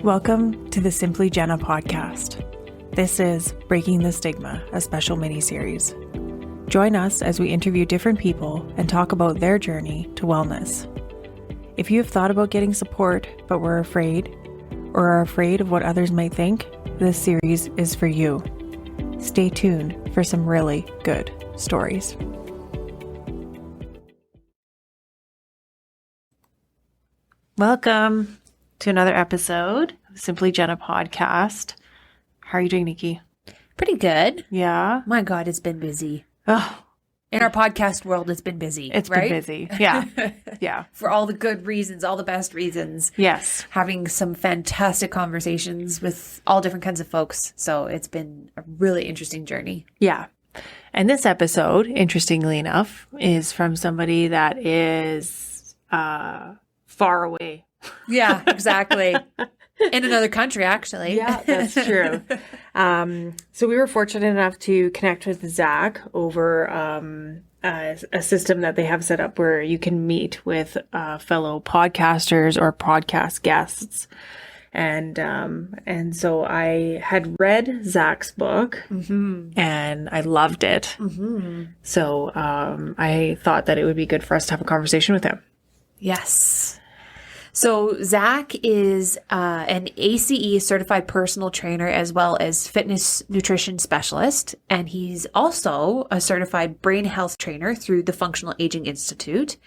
Welcome to the Simply Jenna podcast. This is Breaking the Stigma, a special mini-series. Join us as we interview different people and talk about their journey to wellness. If you have thought about getting support but were afraid, or are afraid of what others might think, this series is for you. Stay tuned for some really good stories. Welcome to another episode of Simply Jenna podcast. How are you doing, Nikki? Pretty good. Yeah. My God, it's been busy. Oh, In our podcast world, it's been busy. it's right? been busy. Yeah. Yeah. For all the good reasons, all the best reasons. Yes. Having some fantastic conversations with all different kinds of folks. So it's been a really interesting journey. Yeah. And this episode, interestingly enough, is from somebody that is far away. Yeah, exactly. In another country, actually. Yeah, that's true. So we were fortunate enough to connect with Zack over a system that they have set up where you can meet with fellow podcasters or podcast guests. And so I had read Zack's book and I loved it. So I thought that it would be good for us to have a conversation with him. Yes. So Zack is an ACE certified personal trainer as well as fitness nutrition specialist. And he's also a certified brain health trainer through the Functional Aging Institute.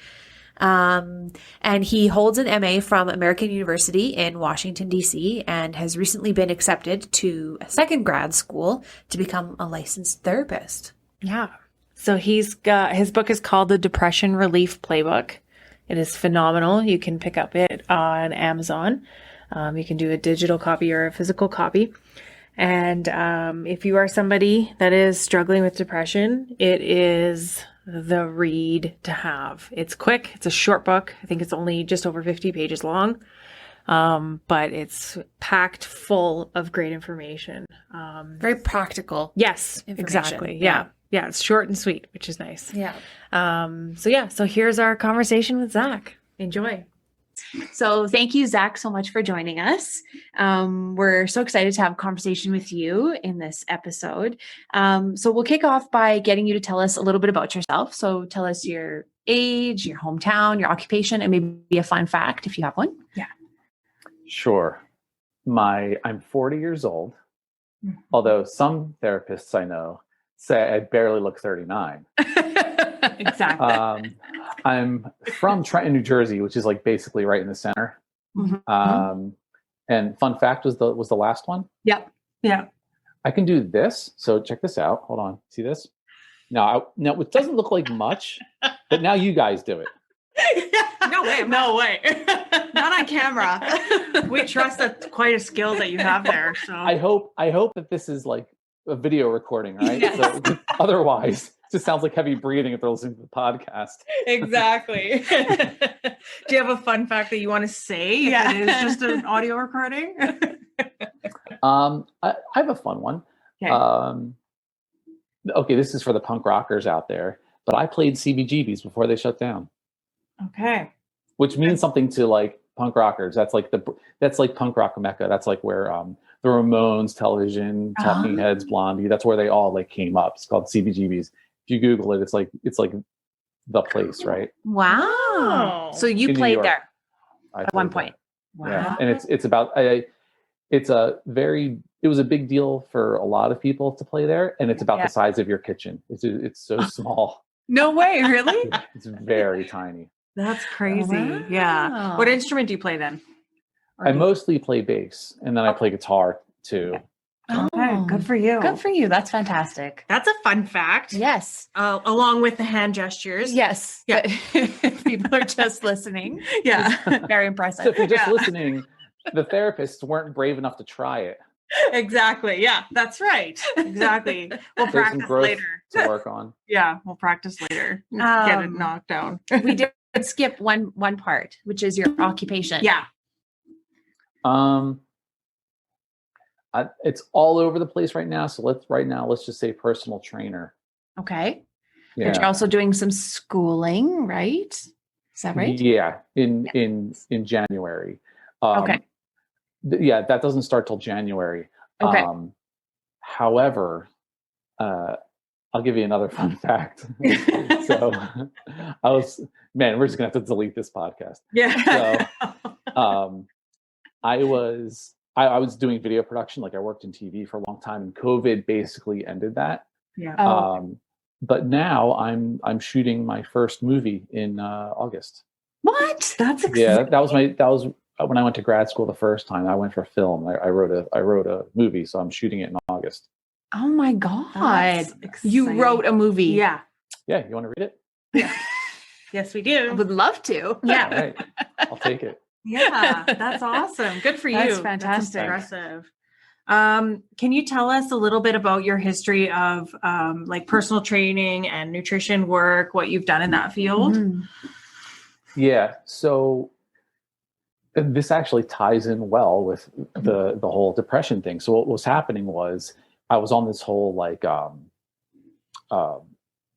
And he holds an MA from American University in Washington, D.C. and has recently been accepted to a second grad school to become a licensed therapist. Yeah. So his book is called The Depression Relief Playbook. It is phenomenal. You can pick up it on Amazon. You can do a digital copy or a physical copy. And if you are somebody that is struggling with depression, it is the read to have. It's quick. It's a short book. I think it's only just over 50 pages long. But it's packed full of great information. Very practical. Yes, information. exactly. Yeah. Yeah, it's short and sweet, which is nice. Yeah. So here's our conversation with Zack. Enjoy. So thank you, Zack, so much for joining us. We're so excited to have a conversation with you in this episode. So we'll kick off by getting you to tell us a little bit about yourself. So tell us your age, your hometown, your occupation, and maybe a fun fact if you have one. Yeah. Sure. I'm 40 years old, although some therapists I know say I barely look 39. Exactly. I'm from Trenton, New Jersey, which is like basically right in the center. And fun fact was the last one. Yep. Yeah. I can do this. So check this out. Hold on. See this? Now it doesn't look like much, but now you guys do it. No way. No way. Not on camera. We trust that's quite a skill that you have there. So I hope that this is like a video recording, right? Yes. So, otherwise, it just sounds like heavy breathing if they're listening to the podcast. Exactly. Do you have a fun fact that you want to say? If it is just an audio recording. I have a fun one. Okay. Okay, this is for the punk rockers out there, but I played CBGBs before they shut down, Okay. which means something to like punk rockers. That's like punk rock Mecca. That's like where the Ramones, Television, Talking Heads, Blondie. That's where they all like came up. It's called CBGBs. If you Google it, it's like the place, right? Wow. So you In New played York. there I at one played point. there. Yeah, and it was a big deal for a lot of people to play there, and it's about the size of your kitchen. It's so small. No way. Really? It's very tiny. That's crazy. Wow. Yeah. What instrument do you play then? I mostly play bass, and then I play guitar too. Okay. Good for you. Good for you. That's fantastic. That's a fun fact. Yes. Along with the hand gestures. Yes. Yeah. But people are just listening. Yeah. Very So impressive. if you're just listening, the therapists weren't brave enough to try it. Exactly. Yeah. That's right. Exactly. We'll There's some practice growth later. to work on. Yeah. We'll practice later. Get it knocked down. We did skip one part, which is your occupation. Yeah. It's all over the place right now. So let's just say personal trainer. Okay. Yeah. But you're also doing some schooling, right? Is that right? Yeah. In January. Okay. Yeah, that doesn't start till January. Okay. However, I'll give you another fun fact. So we're just gonna have to delete this podcast. Yeah. I was doing video production, like I worked in TV for a long time, and COVID basically ended that. Yeah. Oh. But now I'm shooting my first movie in August. What? That's exciting. Yeah, that was when I went to grad school the first time. I went for film. I wrote a movie, so I'm shooting it in August. Oh my God. That's You exciting. wrote a movie. Yeah. Yeah, you want to read it? Yeah. Yes, we I do. would love to. Yeah. All right, I'll take it. Yeah, that's awesome. Good for you. That's fantastic. Impressive. Can you tell us a little bit about your history of like personal training and nutrition work, what you've done in that field? Mhm. Yeah, so this actually ties in well with the whole depression thing. So what was happening was I was on this whole like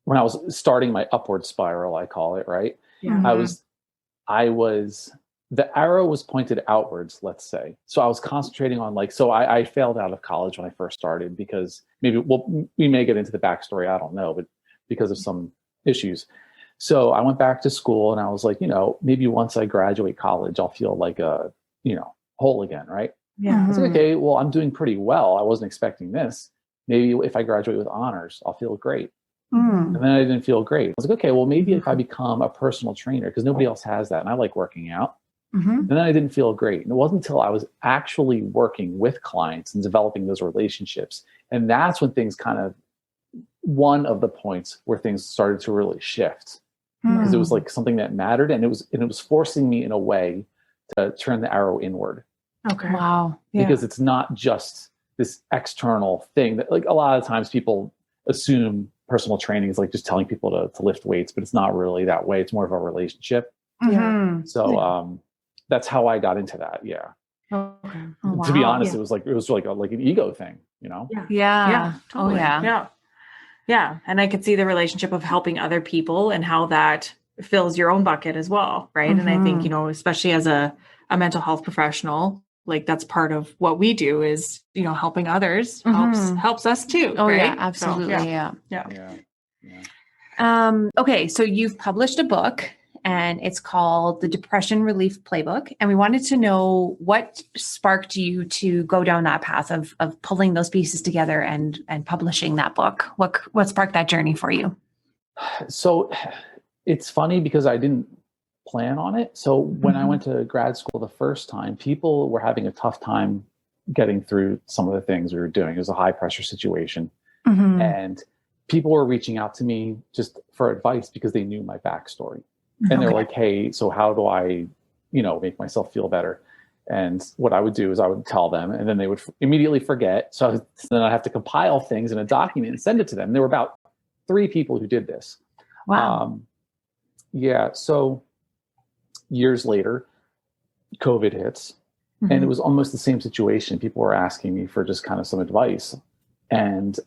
when I was starting my upward spiral, I call it, right? Yeah. I was the arrow was pointed outwards, let's say. So I was concentrating on I failed out of college when I first started because we may get into the backstory, I don't know, but because of some issues. So I went back to school and I was like, maybe once I graduate college, I'll feel like whole again, right? Yeah. I was like, okay, well, I'm doing pretty well. I wasn't expecting this. Maybe if I graduate with honors, I'll feel great. Mm. And then I didn't feel great. I was like, okay, well, maybe if I become a personal trainer, because nobody else has that, and I like working out. Mm-hmm. And then I didn't feel great. And it wasn't until I was actually working with clients and developing those relationships. And that's when things one of the points where things started to really shift. Because it was like something that mattered, and it was forcing me in a way to turn the arrow inward. Okay. Wow. Yeah. Because it's not just this external thing that, like, a lot of times people assume personal training is like just telling people to lift weights, but it's not really that way. It's more of a relationship. Mhm. So that's how I got into that. Yeah. Okay. Oh, To be wow. honest, it was like an ego thing, Yeah. Yeah. Totally. Oh, yeah. Yeah. Yeah. And I could see the relationship of helping other people and how that fills your own bucket as well. Right. And I think, especially as a mental health professional, like that's part of what we do is, helping others helps us too. Oh, right? yeah. So, Absolutely. yeah. Yeah. Okay. So you've published a book and it's called The Depression Relief Playbook. And we wanted to know what sparked you to go down that path of pulling those pieces together and publishing that book. What sparked that journey for you? So it's funny because I didn't plan on it. So when I went to grad school the first time, people were having a tough time getting through some of the things we were doing. It was a high pressure situation. Mm-hmm. And people were reaching out to me just for advice because they knew my backstory. And they're like, hey, so how do I, make myself feel better? And what I would do is I would tell them, and then they would immediately forget. So then I have to compile things in a document and send it to them. There were about 3 people who did this. Wow. So years later, COVID hits, and it was almost the same situation. People were asking me for just kind of some advice. And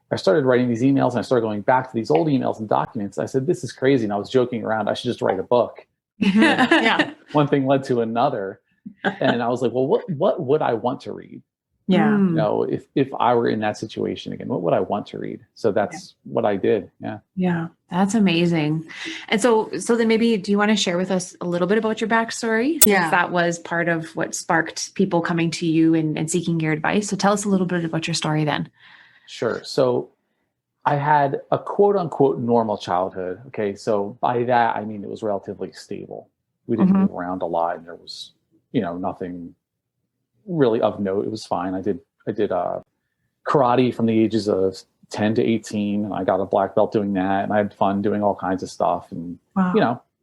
I started writing these emails, and I started going back to these old emails and documents. I said, this is crazy. And I was joking around. I should just write a book. Yeah. One thing led to another. And I was like, well, what would I want to read? Yeah. If I were in that situation again, what would I want to read? So that's what I did. Yeah. Yeah. That's amazing. And so then maybe, do you want to share with us a little bit about your backstory? Since that was part of what sparked people coming to you and seeking your advice. So tell us a little bit about your story then. Sure. So I had a quote unquote normal childhood. Okay. So by that, I mean, it was relatively stable. We didn't move around a lot, and there was, nothing really of note. It was fine. I did karate from the ages of 10 to 18, and I got a black belt doing that, and I had fun doing all kinds of stuff, and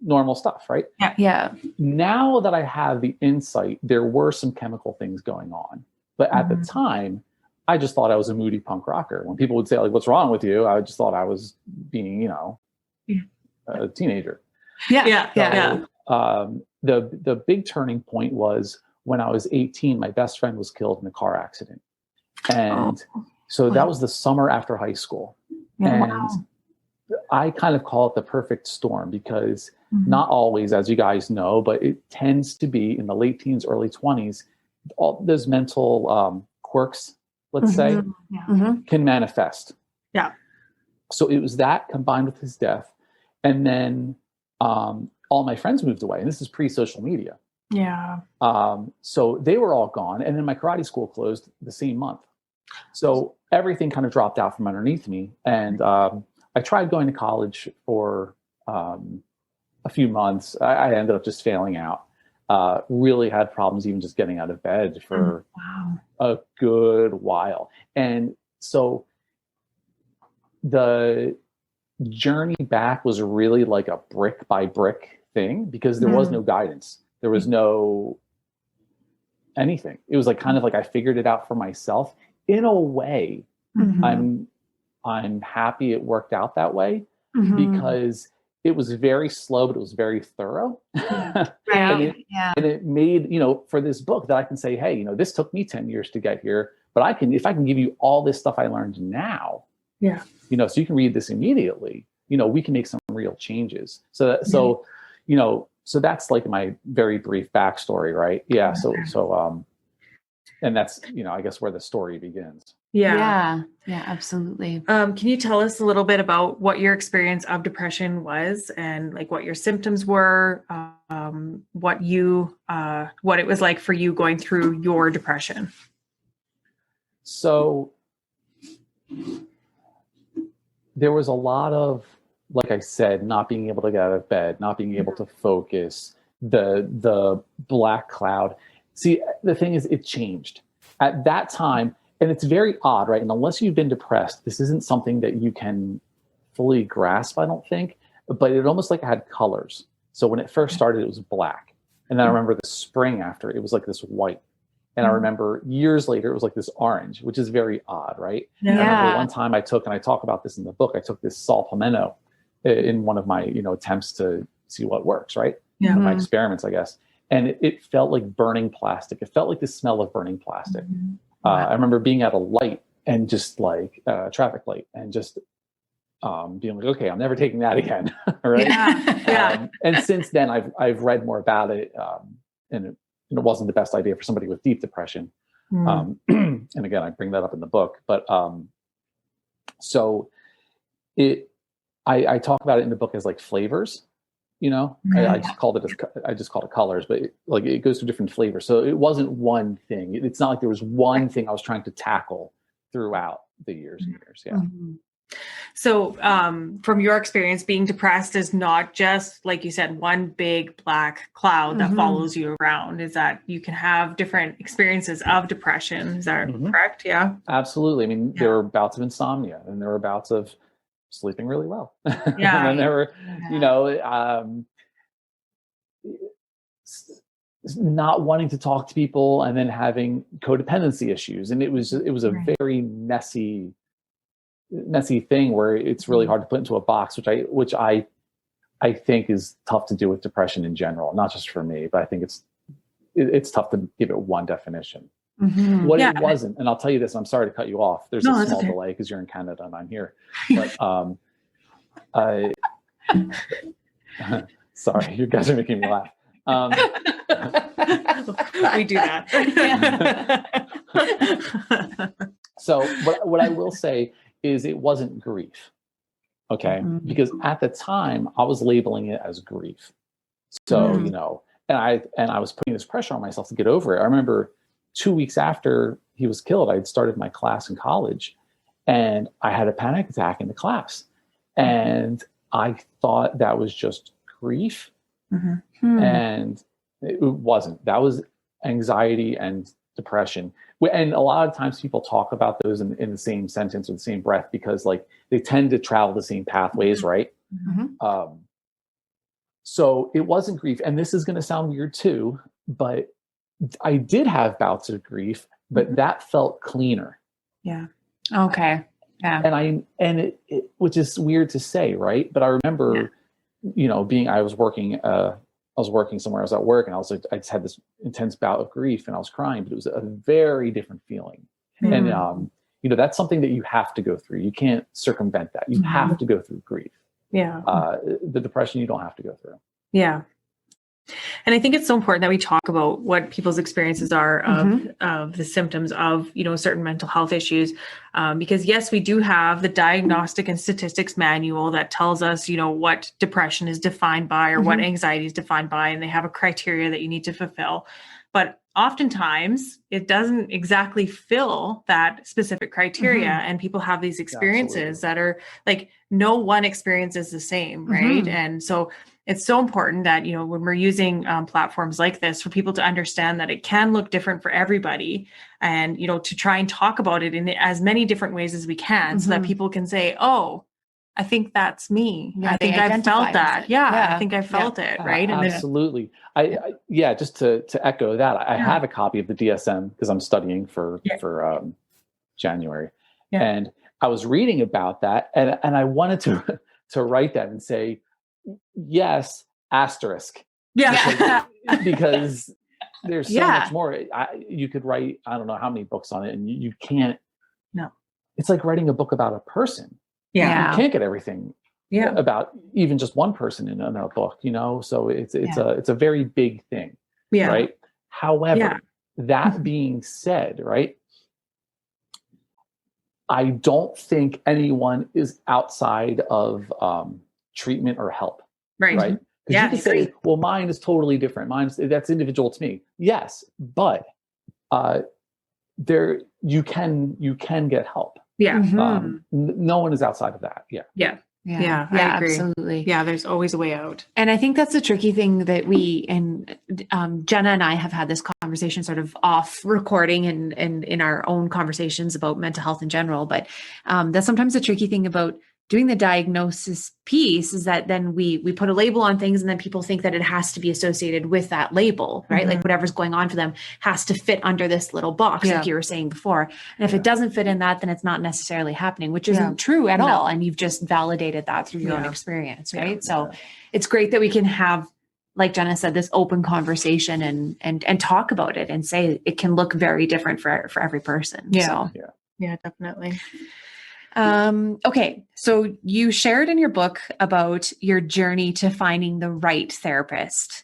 normal stuff, right? Yeah. Now that I have the insight, there were some chemical things going on, but at the time, I just thought I was a moody punk rocker. When people would say, like, what's wrong with you? I just thought I was being, a teenager. Yeah. The big turning point was when I was 18, my best friend was killed in a car accident. And so that was the summer after high school. And I kind of call it the perfect storm because not always, as you guys know, but it tends to be in the late teens, early 20s, all those mental quirks, let's say, can manifest. Yeah. So it was that combined with his death. And then all my friends moved away. And this is pre-social media. Yeah. So they were all gone. And then my karate school closed the same month. So everything kind of dropped out from underneath me. And I tried going to college for a few months. I ended up just failing out. Really had problems even just getting out of bed for a good while. And so the journey back was really like a brick by brick thing because there was no guidance. There was no anything. It was like kind of like I figured it out for myself. In a way, I'm happy it worked out that way because it was very slow, but it was very thorough. And it made, for this book that I can say, hey, this took me 10 years to get here, but if I can give you all this stuff I learned now, so you can read this immediately, we can make some real changes. So that's like my very brief backstory, right? Yeah. So, and that's, I guess where the story begins. Yeah, absolutely. Can you tell us a little bit about what your experience of depression was and like what your symptoms were, what it was like for you going through your depression? So there was a lot of, like I said, not being able to get out of bed, not being able to focus, the black cloud. See, the thing is, it changed at that time. And it's very odd, right? And unless you've been depressed, this isn't something that you can fully grasp, I don't think. But it almost like it had colors. So when it first started, it was black. And then I remember the spring after, it was like this white. And I remember years later, it was like this orange, which is very odd, right? Yeah. I remember one time and I talk about this in the book, I took this sal palmetto in one of my, attempts to see what works, right? Yeah. My experiments, I guess. And it felt like burning plastic. It felt like the smell of burning plastic. I remember being at a light and just like a traffic light and just being like, okay, I'm never taking that again. Right. Yeah. And since then I've read more about it. And it wasn't the best idea for somebody with deep depression. And again, I bring that up in the book, but so I talk about it in the book as like flavors. I just called it colors, but it goes through different flavors. So it wasn't one thing. It's not like there was one thing I was trying to tackle throughout the years and years. Yeah. So from your experience, being depressed is not just, like you said, one big black cloud that follows you around. Is that you can have different experiences of depression. Is that correct? Yeah. Absolutely. I mean, there were bouts of insomnia and there were bouts of sleeping really well. Yeah. And then there were, not wanting to talk to people and then having codependency issues. And it was a very messy thing where it's really hard to put into a box, which I think is tough to do with depression in general, not just for me, but I think it's tough to give it one definition. What it wasn't, and I'll tell you this, I'm sorry to cut you off. There's a small delay because you're in Canada and I'm here. But sorry, you guys are making me laugh. We do that. So what I will say is it wasn't grief. Okay. Because at the time I was labeling it as grief. So, and I was putting this pressure on myself to get over it. I remember 2 weeks after he was killed, I had started my class in college and I had a panic attack in the class. And I thought that was just grief. And it wasn't. That was anxiety and depression. And a lot of times people talk about those in the same sentence or the same breath because like they tend to travel the same pathways, right? So it wasn't grief. And this is going to sound weird too, but I did have bouts of grief, but that felt cleaner. Yeah. Okay. Yeah. And it which is weird to say, right? But I remember, I was working somewhere, I was at work and I just had this intense bout of grief and I was crying, but it was a very different feeling. And, that's something that you have to go through. You can't circumvent that. You have to go through grief. Yeah. The depression you don't have to go through. Yeah. And I think it's so important that we talk about what people's experiences are of the symptoms of, certain mental health issues. Because yes, we do have the Diagnostic and Statistics Manual that tells us, what depression is defined by or what anxiety is defined by, and they have a criteria that you need to fulfill. But oftentimes it doesn't exactly fill that specific criteria. And people have these experiences that are like, no one experience is the same. Right. And so it's so important that, when we're using platforms like this for people to understand that it can look different for everybody and, to try and talk about it in as many different ways as we can so that people can say, oh, I think that's me. Yeah, I think I've felt that. I think I felt it. Right. And absolutely. Just to echo that, I have a copy of the DSM because I'm studying for January. And I was reading about that and I wanted to write that and say, yes, asterisk. Because there's so much more. You could write, I don't know how many books on it, and you can't. No. It's like writing a book about a person. You can't get everything about even just one person in a book, So it's a very big thing, right? However, that being said, right, I don't think anyone is outside of treatment or help, right? Because you can say, well, mine is totally different. That's individual to me. Yes, but you can get help. No one is outside of that. I agree. Absolutely. There's always a way out. And I think that's the tricky thing that Jenna and I have had this conversation sort of off recording and in our own conversations about mental health in general. But that's sometimes the tricky thing about doing the diagnosis piece is that then we put a label on things and then people think that it has to be associated with that label, right? Like whatever's going on for them has to fit under this little box, like you were saying before. And if it doesn't fit in that, then it's not necessarily happening, which isn't true at all. And you've just validated that through your own experience, right? So it's great that we can have, like Jenna said, this open conversation and talk about it and say it can look very different for every person. Yeah, definitely. Okay. So you shared in your book about your journey to finding the right therapist.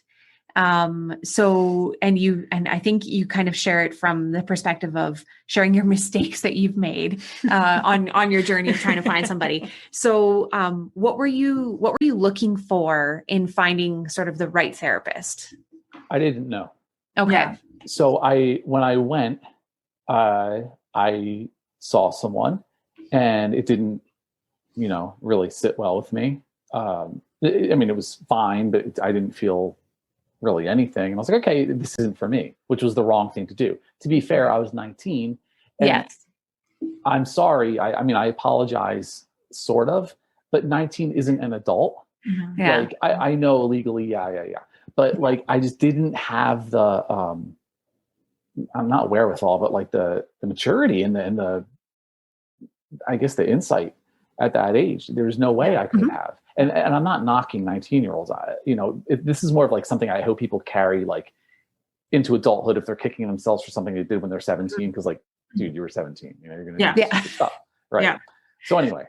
And I think you kind of share it from the perspective of sharing your mistakes that you've made, on your journey of trying to find somebody. So, what were you looking for in finding sort of the right therapist? I didn't know. Okay. Yeah. So when I went, I saw someone. And it didn't, really sit well with me. It was fine, but I didn't feel really anything. And I was like, okay, this isn't for me, which was the wrong thing to do. To be fair, I was 19. And yes. I'm sorry. I apologize, sort of, but 19 isn't an adult. Yeah. Like I know legally, but like I just didn't have the I'm not wherewithal, but like the maturity and the I guess the insight at that age. There's no way I could have. And I'm not knocking 19-year-olds. This is more of like something I hope people carry like into adulthood if they're kicking themselves for something they did when they're 17. Because like, dude, you were 17. You're going to do stupid stuff, right? Yeah. So anyway,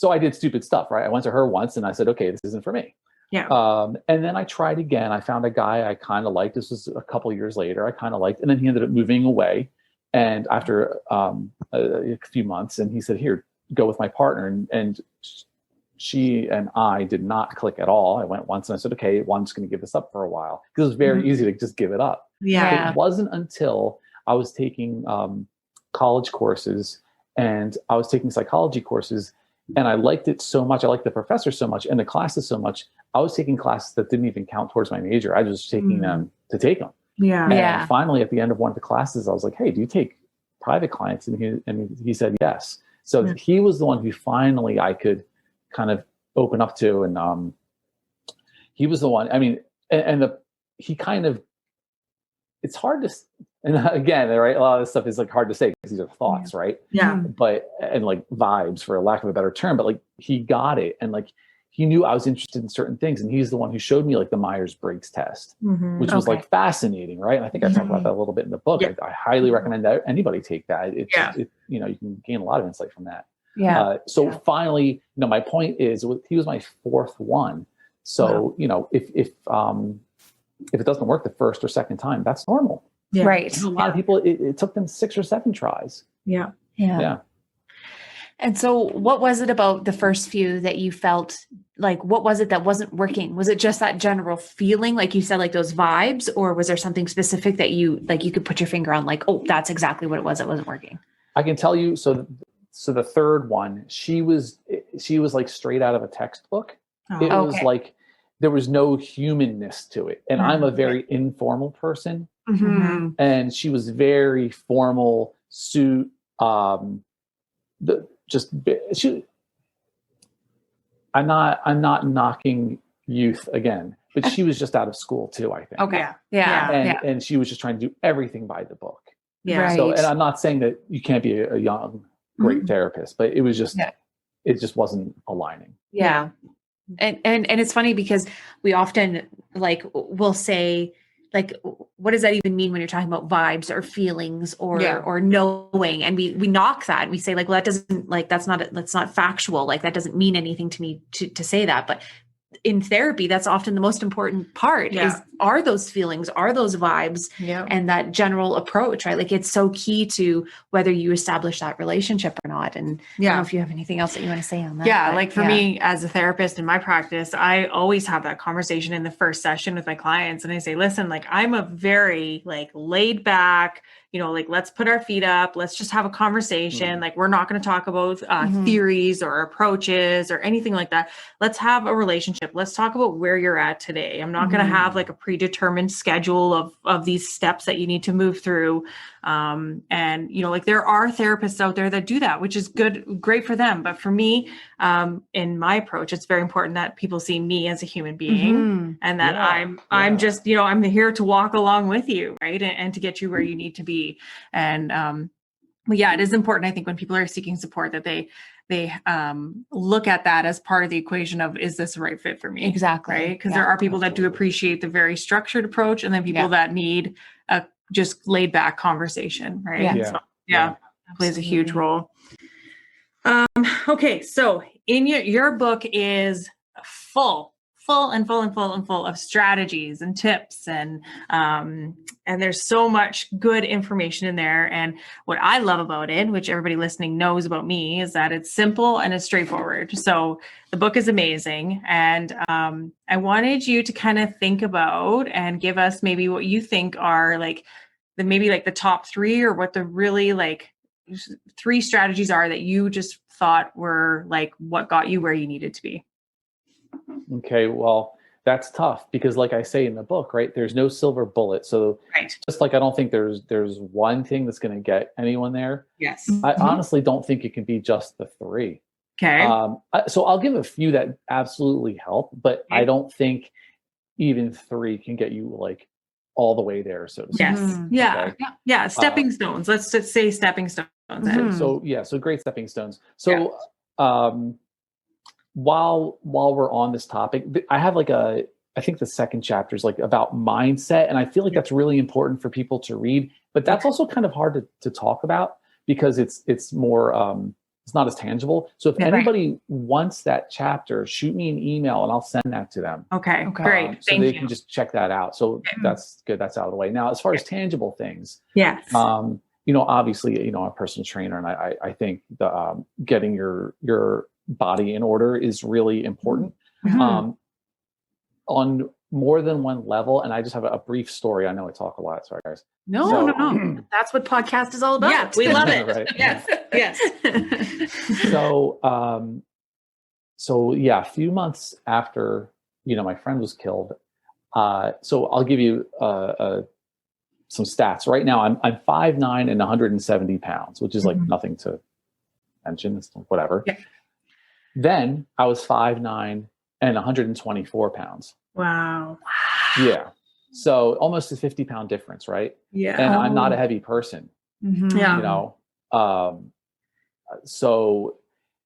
I did stupid stuff, right? I went to her once and I said, okay, this isn't for me. Yeah. And then I tried again. I found a guy I kind of liked. This was a couple years later. I kind of liked, and then he ended up moving away. And after a few months, and he said, here, go with my partner. And she and I did not click at all. I went once and I said, okay, well, I'm just going to give this up for a while. Because it was very easy to just give it up. Yeah. It wasn't until I was taking college courses and I was taking psychology courses, and I liked it so much. I liked the professor so much and the classes so much. I was taking classes that didn't even count towards my major. I was just taking them to take them. Yeah. And finally, at the end of one of the classes, I was like, hey, do you take private clients? And he said yes. So he was the one who finally I could kind of open up to. And he was the one, he kind of, it's hard to, and again, right, a lot of this stuff is like hard to say because these are thoughts, right? Yeah. But, and like vibes, for lack of a better term, but like he got it. And like, he knew I was interested in certain things, and he's the one who showed me like the Myers-Briggs test, which was like fascinating, right? And I think I talk about that a little bit in the book. Yeah. I highly recommend that anybody take that. You can gain a lot of insight from that. Yeah. So finally, my point is, he was my fourth one. So if if it doesn't work the first or second time, that's normal. Yeah. Right. A lot of people, it took them 6 or 7 tries. Yeah. Yeah. And so what was it about the first few that you felt like, what was it that wasn't working? Was it just that general feeling, like you said, like those vibes, or was there something specific that you could put your finger on, like, oh, that's exactly what it was that wasn't working? I can tell you. So the third one, she was like straight out of a textbook. It was Okay. like, there was no humanness to it. And I'm a very informal person. Mm-hmm. And she was very formal suit. I'm not knocking youth again, but she was just out of school too, I think. Okay. Yeah. And she was just trying to do everything by the book. Yeah. Right. So, and I'm not saying that you can't be a young, great therapist, but it was just, it just wasn't aligning. Yeah. And it's funny because we often like will say, like, what does that even mean when you're talking about vibes or feelings or knowing? And we knock that and we say, like, well, that doesn't, like, that's not factual. Like, that doesn't mean anything to me to say that. But in therapy, that's often the most important part are those feelings, are those vibes, and that general approach, right? Like, it's so key to whether you establish that relationship or not. And I don't know if you have anything else that you want to say on that. Yeah. but Like for me as a therapist in my practice, I always have that conversation in the first session with my clients. And I say, listen, like, I'm a very like laid back, like, let's put our feet up. Let's just have a conversation. Like, we're not going to talk about theories or approaches or anything like that. Let's have a relationship. Let's talk about where you're at today. I'm not going to have like a predetermined schedule of these steps that you need to move through. And, like, there are therapists out there that do that, which is great for them. But for me, in my approach, it's very important that people see me as a human being and that I'm just, I'm here to walk along with you. Right. And to get you where you need to be. And, but yeah, it is important. I think when people are seeking support that they look at that as part of the equation of, is this the right fit for me? Exactly. Right. Because there are people that do appreciate the very structured approach and then people that need a just laid back conversation. Right. So, that plays a huge role. Okay. So in your book is full of strategies and tips and there's so much good information in there. And what I love about it, which everybody listening knows about me, is that it's simple and it's straightforward. So the book is amazing. And I wanted you to kind of think about and give us maybe what you think are like the top 3 or what the really like 3 strategies are that you just thought were like what got you where you needed to be. Okay, well, that's tough because, like I say in the book, right, there's no silver bullet. So just like I don't think there's one thing that's going to get anyone there. Yes. I honestly don't think it can be just the 3. Okay. So I'll give a few that absolutely help, but I don't think even 3 can get you like all the way there. So to speak. Yes. Yeah. Okay? Yeah. Stepping stones. Let's just say stepping stones. So great stepping stones. So while we're on this topic, I have like I think the second chapter is like about mindset. And I feel like that's really important for people to read, but that's also kind of hard to talk about because it's more, it's not as tangible. So if anybody wants that chapter, shoot me an email and I'll send that to them. Okay. Great. So they can just check that out. So that's good. That's out of the way. Now, as far as tangible things, yes. Obviously, I'm a personal trainer and I think the getting your body in order is really important on more than one level. And I just have a brief story. I know I talk a lot. Sorry, guys. No. That's what podcast is all about. Yeah, we love it. Right? Yes. So yeah, a few months after, my friend was killed. So I'll give you some stats. Right now, I'm 5'9" and 170 pounds, which is like nothing to mention. It's whatever. Yeah. Then I was 5'9" and 124 pounds. Wow. Yeah. So almost a 50-pound difference, right? Yeah. And I'm not a heavy person. Yeah. So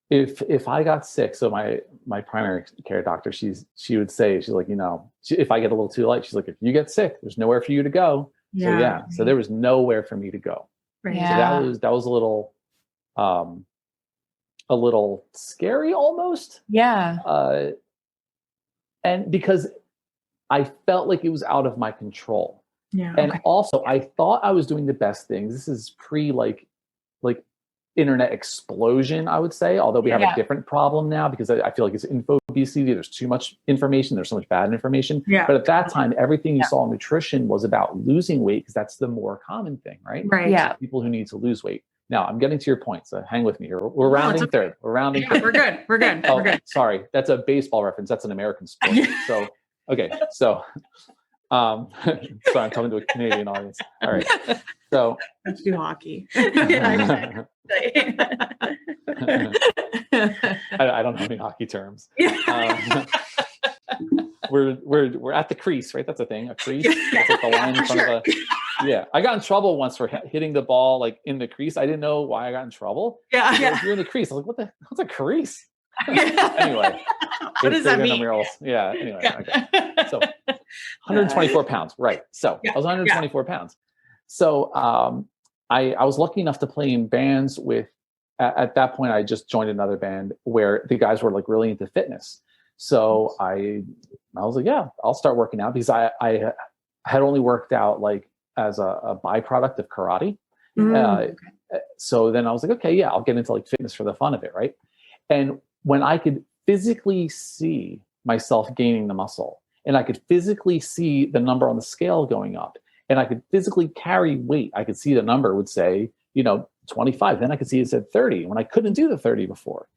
if I got sick, so my primary care doctor, she would say, she's like, if I get a little too light, she's like, if you get sick, there's nowhere for you to go. Yeah. So there was nowhere for me to go. Right. Yeah. So that was a little scary almost. Yeah. And because I felt like it was out of my control. Yeah. And also I thought I was doing the best things. This is pre like internet explosion, I would say, although we have a different problem now because I feel like it's info obesity. There's too much information. There's so much bad information. Yeah. But at that time, everything you saw in nutrition was about losing weight because that's the more common thing, right? Right. Yeah. People who need to lose weight. Now I'm getting to your point, so hang with me here. We're rounding third. We're rounding third. We're good. We're good. Oh, We're good. sorry. That's a baseball reference. That's an American sport. So, okay. So, sorry, I'm talking to a Canadian audience. All right. So, Let's do hockey. I don't know any hockey terms. We're at the crease, right? That's a thing. A crease. It's like the line in front of a. Yeah, I got in trouble once for hitting the ball like in the crease. I didn't know why I got in trouble. Yeah. So if you're in the crease, I was like, what's a crease? Yeah. Anyway, What does that mean? Yeah. Anyway, Yeah. okay. So 124 pounds, right? So I was 124 pounds. So I was lucky enough to play in bands with. At that point, I just joined another band where the guys were like really into fitness. So I was like, yeah, I'll start working out because I had only worked out like as a byproduct of karate. So then I was like, okay, yeah, I'll get into like fitness for the fun of it, right? And when I could physically see myself gaining the muscle, and I could physically see the number on the scale going up, and I could physically carry weight, I could see the number would say, 25. Then I could see it said 30 when I couldn't do the 30 before.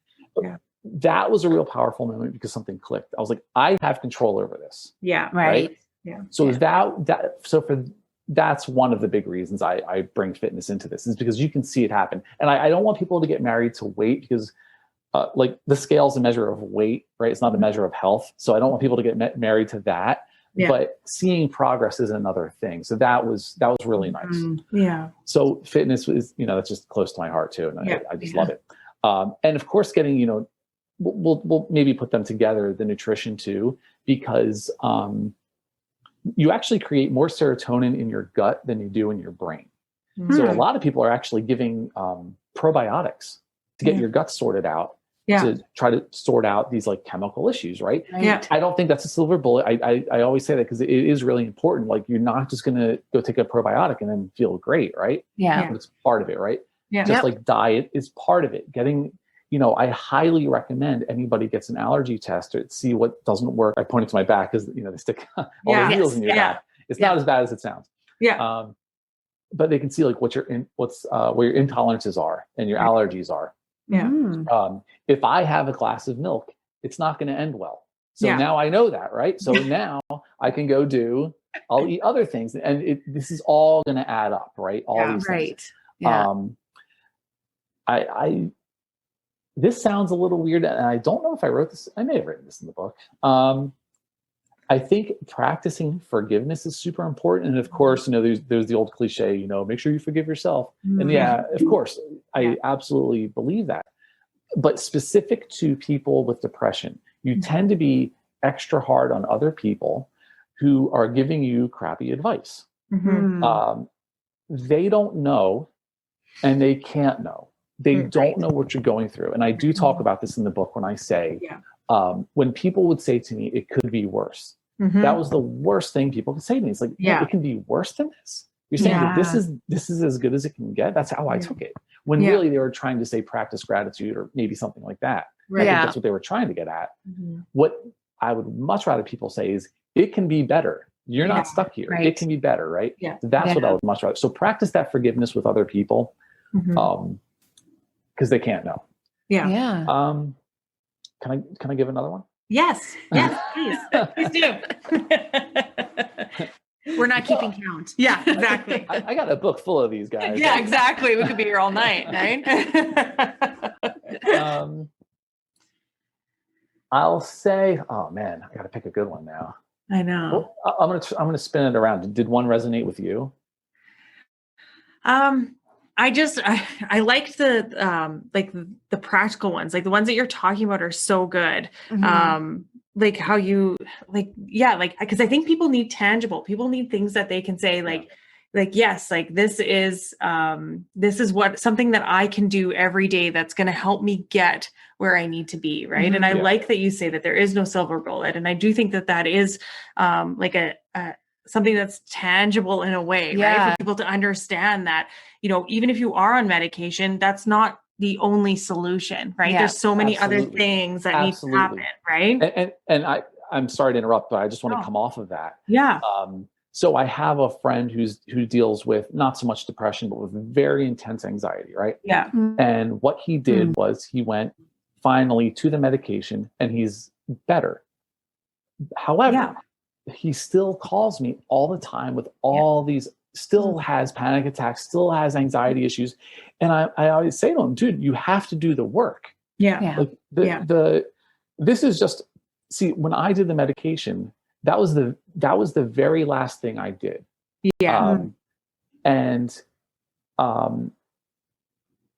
Yeah. That was a real powerful moment because something clicked. I was like, I have control over this. Yeah. Right. Yeah. So that's one of the big reasons I bring fitness into this is because you can see it happen. And I don't want people to get married to weight because like the scale is a measure of weight, right? It's not a measure of health. So I don't want people to get married to that. Yeah. But seeing progress is another thing. So that was really nice. Yeah. So fitness is, that's just close to my heart too. And I just love it. And of course, getting, we'll maybe put them together, the nutrition too, because you actually create more serotonin in your gut than you do in your brain. So a lot of people are actually giving probiotics to get your gut sorted out. To try to sort out these like chemical issues, right? Yeah. I don't think that's a silver bullet. I always say that because it is really important. Like you're not just going to go take a probiotic and then feel great, right? Yeah. But it's part of it, right? Yeah. Just like diet is part of it. Getting, I highly recommend anybody gets an allergy test to see what doesn't work. I pointed to my back because, they stick all the needles in your back. It's not as bad as it sounds. Yeah. But they can see like where your intolerances are and your allergies are. Yeah. If I have a glass of milk, it's not going to end well. So now I know that, right? So now I can I'll eat other things, and this is all going to add up, right? All these things. Yeah. This sounds a little weird, and I don't know if I wrote this. I may have written this in the book. I think practicing forgiveness is super important. And of course, there's the old cliche, make sure you forgive yourself. And of course, I absolutely believe that. But specific to people with depression, you tend to be extra hard on other people who are giving you crappy advice. They don't know and they can't know. They don't know what you're going through. And I do talk about this in the book when I say, when people would say to me, it could be worse. That was the worst thing people could say to me. It's like, it can be worse than this. You're saying that this is as good as it can get. That's how I took it. When really they were trying to say practice gratitude or maybe something like that. I think that's what they were trying to get at. What I would much rather people say is it can be better. You're not stuck here. Right. It can be better, right? Yeah. That's what I would much rather. So practice that forgiveness with other people. Because they can't know. Yeah. Yeah. Can I give another one? Yes, please. Please do. We're not keeping count. Yeah, exactly. I got a book full of these guys. Yeah, exactly. We could be here all night, right? I'll say, oh man, I got to pick a good one now. I know. Well, I'm gonna spin it around. Did one resonate with you? I liked the practical ones, like the ones that you're talking about are so good. Like how you because I think people need things that they can say, like, like, yes, like this is what something that I can do every day that's going to help me get where I need to be. Right. And I like that you say that there is no silver bullet. And I do think that that is like a something that's tangible in a way, right? For people to understand that, you know, even if you are on medication, that's not the only solution, right? There's so many other things that need to happen, right? And I'm sorry to interrupt, but I just want to come off of that. Yeah. So I have a friend who deals with not so much depression, but with very intense anxiety, right? Yeah. And what he did was he went finally to the medication and he's better. However, he still calls me all the time with all these, still has panic attacks, still has anxiety issues. And I always say to him, dude, you have to do the work. Yeah. Like this is just, see, when I did the medication, that was the very last thing I did. Yeah.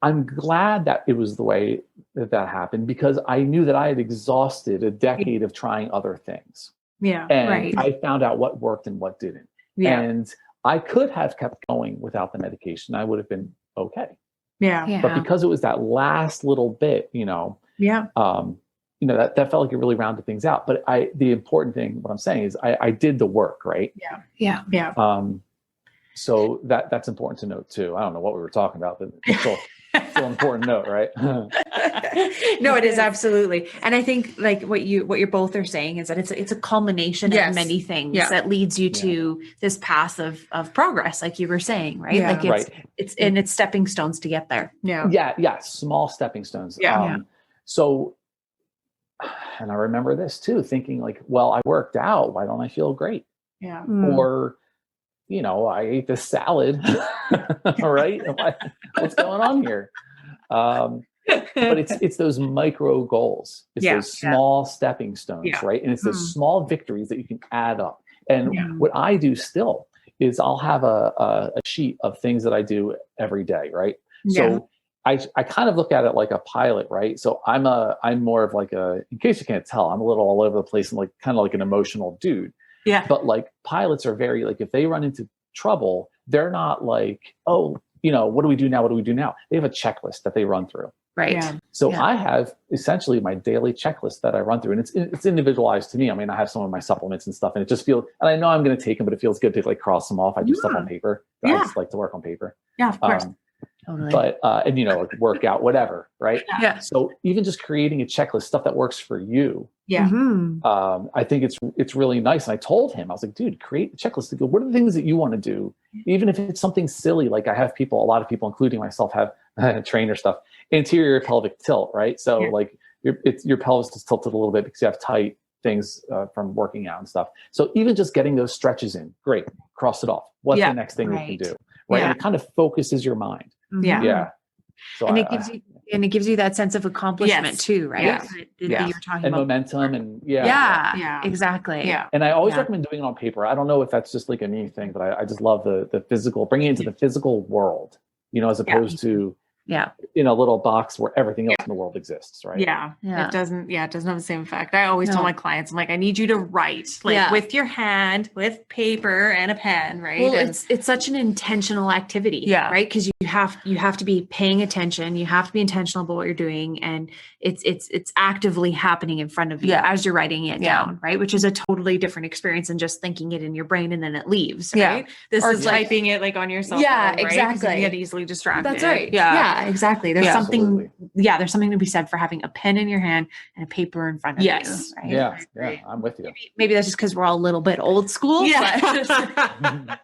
I'm glad that it was the way that happened, because I knew that I had exhausted a decade of trying other things. Yeah. And I found out what worked and what didn't. Yeah. And I could have kept going without the medication. I would have been okay. Yeah. But because it was that last little bit, you know, that felt like it really rounded things out. But the important thing, what I'm saying is I did the work, right? Yeah. So that's important to note too. I don't know what we were talking about, but it's still an important note, right? No, it is absolutely. And I think like what you're both are saying is that it's a culmination of many things that leads you to this path of progress, like you were saying, right? Yeah. Like it's stepping stones to get there. Yeah. Small stepping stones. So, and I remember this too, thinking like, well, I worked out. Why don't I feel great? Yeah. Or, you know, I ate this salad. All right. What's going on here? But it's those micro goals. It's those small stepping stones, right? And it's those small victories that you can add up. And what I do still is I'll have a sheet of things that I do every day, right? So I kind of look at it like a pilot, right? So I'm more of like in case you can't tell, I'm a little all over the place and like kind of like an emotional dude. Yeah. But like pilots are very like, if they run into trouble, they're not like, oh, you know, what do we do now? What do we do now? They have a checklist that they run through. Right. Yeah. So I have essentially my daily checklist that I run through, and it's individualized to me. I mean, I have some of my supplements and stuff, and it just feels, and I know I'm going to take them, but it feels good to like cross them off. I do stuff on paper. I just like to work on paper. Yeah, of course. Totally. But, and you know, like work out, whatever. Right. Yeah. So even just creating a checklist, stuff that works for you. Yeah. I think it's really nice. And I told him, I was like, dude, create a checklist to go, what are the things that you want to do? Even if it's something silly, like I have a lot of people, including myself, have trainer stuff, anterior pelvic tilt, right? So like your pelvis is tilted a little bit because you have tight things from working out and stuff. So even just getting those stretches in, great, cross it off. What's the next thing we can do? Right. And it kind of focuses your mind. Yeah. So and it gives you that sense of accomplishment too, right? Yes. That you're talking and about momentum and exactly. Yeah. And I always recommend doing it on paper. I don't know if that's just like a me thing, but I just love the physical, bringing it into the physical world, you know, as opposed to in a little box where everything else in the world exists, right? Yeah. It doesn't have the same effect. I always tell my clients, I'm like, I need you to write like with your hand, with paper and a pen, right? Well, it's such an intentional activity, right? Because you have to be paying attention. You have to be intentional about what you're doing, and it's actively happening in front of you as you're writing it down, right? Which is a totally different experience than just thinking it in your brain and then it leaves, right? This is typing it like on your cell phone, right? Exactly. You get easily distracted. That's right. Yeah, exactly. There's something. Absolutely. There's something to be said for having a pen in your hand and a paper in front of you. Right? Yeah, I'm with you. Maybe that's just because we're all a little bit old school. Yeah.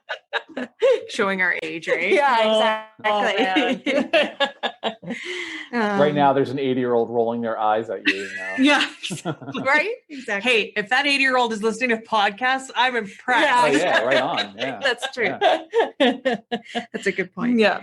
Showing our age, right? Yeah, exactly. Right now, there's an 80-year-old rolling their eyes at you now. Yeah. Right? Exactly. Hey, if that 80-year-old is listening to podcasts, I'm impressed. Oh, yeah, right on. Yeah. That's true. Yeah. That's a good point. Yeah.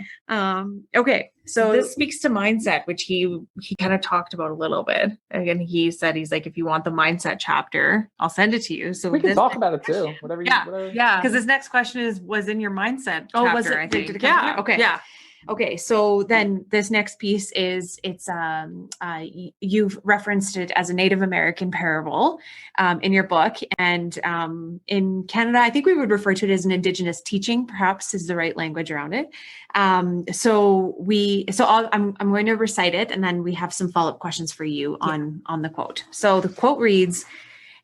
Okay. So this speaks to mindset, which he kind of talked about a little bit. Again, he's like, if you want the mindset chapter, I'll send it to you. So we can talk about it too. Whatever. Because this next question was in your mindset chapter, was it? I think. Did it come through? Okay. Yeah. Okay, so then this next piece is you've referenced it as a Native American parable in your book, and in Canada, I think we would refer to it as an Indigenous teaching, perhaps is the right language around it. I'm going to recite it, and then we have some follow-up questions for you on the quote. So the quote reads,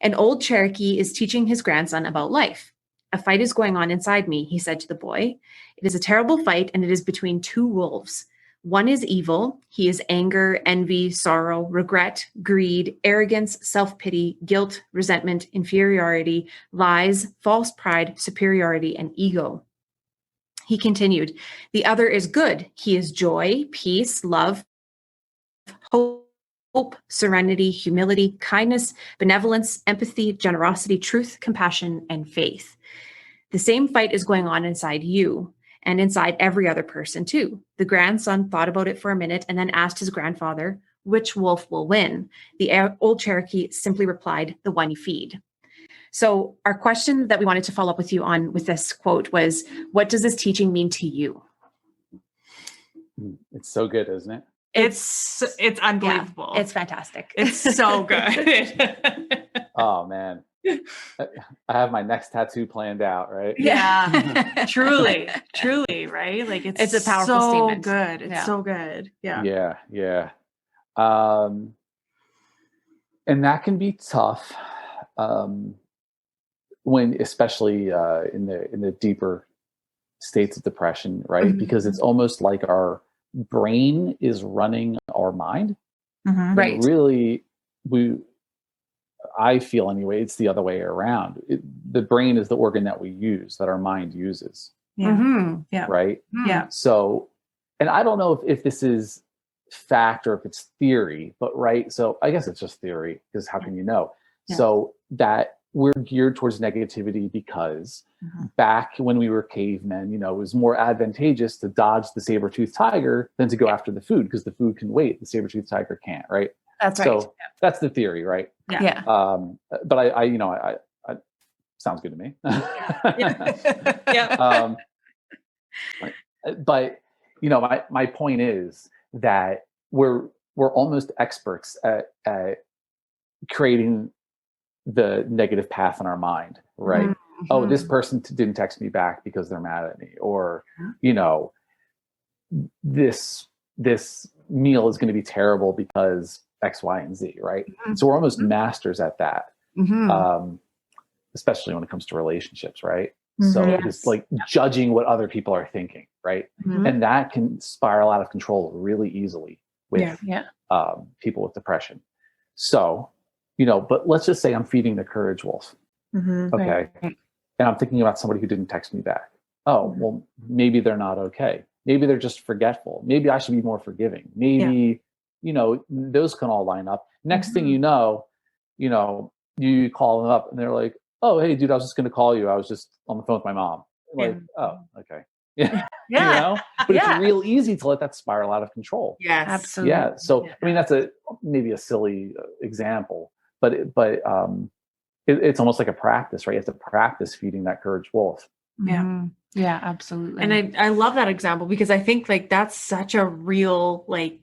"An old Cherokee is teaching his grandson about life. A fight is going on inside me," he said to the boy. "It is a terrible fight, and it is between two wolves. One is evil. He is anger, envy, sorrow, regret, greed, arrogance, self-pity, guilt, resentment, inferiority, lies, false pride, superiority, and ego." He continued, "The other is good. He is joy, peace, love, hope, serenity, humility, kindness, benevolence, empathy, generosity, truth, compassion, and faith. The same fight is going on inside you and inside every other person too." The grandson thought about it for a minute and then asked his grandfather, "Which wolf will win?" The old Cherokee simply replied, "The one you feed." So our question that we wanted to follow up with you on with this quote was, what does this teaching mean to you? It's so good, isn't it? It's unbelievable. It's fantastic. It's so good. Oh man, I have my next tattoo planned out, right? Yeah, truly, right? Like it's a powerful so statement. good. It's Yeah. so good. Yeah. Yeah. And that can be tough when, especially in the deeper states of depression, right? Mhm. Because it's almost like our brain is running our mind. Mhm. And Right. really, I feel anyway, it's the other way around. The brain is the organ that we use, that our mind uses, Yeah. Mhm. Yeah. right? Yeah. So, and I don't know if this is fact or if it's theory, but right. So I guess it's just theory, because how can you know? Yeah. So that we're geared towards negativity because back when we were cavemen, it was more advantageous to dodge the saber-toothed tiger than to go after the food, because the food can wait. The saber-toothed tiger can't, right? That's right. So that's the theory, right? Yeah. But I sounds good to me. Yeah. But my point is that we're almost experts at creating the negative path in our mind, right? Mhm. Oh, this person didn't text me back because they're mad at me, or this meal is going to be terrible because X, Y, and Z, right? Mhm. So we're almost masters at that. Mhm. Especially when it comes to relationships, right? Mhm. So Yes. just like judging what other people are thinking, right? Mhm. And that can spiral out of control really easily with Yeah. people with depression. So, but let's just say I'm feeding the courage wolf, Mhm. okay? Right. And I'm thinking about somebody who didn't text me back. Oh, well, maybe they're not okay. Maybe they're just forgetful. Maybe I should be more forgiving. Maybe, those can all line up. Next thing you know, you call them up and they're like, "Oh, hey, dude, I was just going to call you. I was just on the phone with my mom." Like, oh, okay. Yeah. Yeah. But Yeah. it's real easy to let that spiral out of control. Yes. Absolutely. Yeah. So, I mean, that's maybe a silly example, but it's almost like a practice, right? You have to practice feeding that courage wolf. Yeah. Mhm. Yeah, absolutely. And I love that example because I think like that's such a real, like,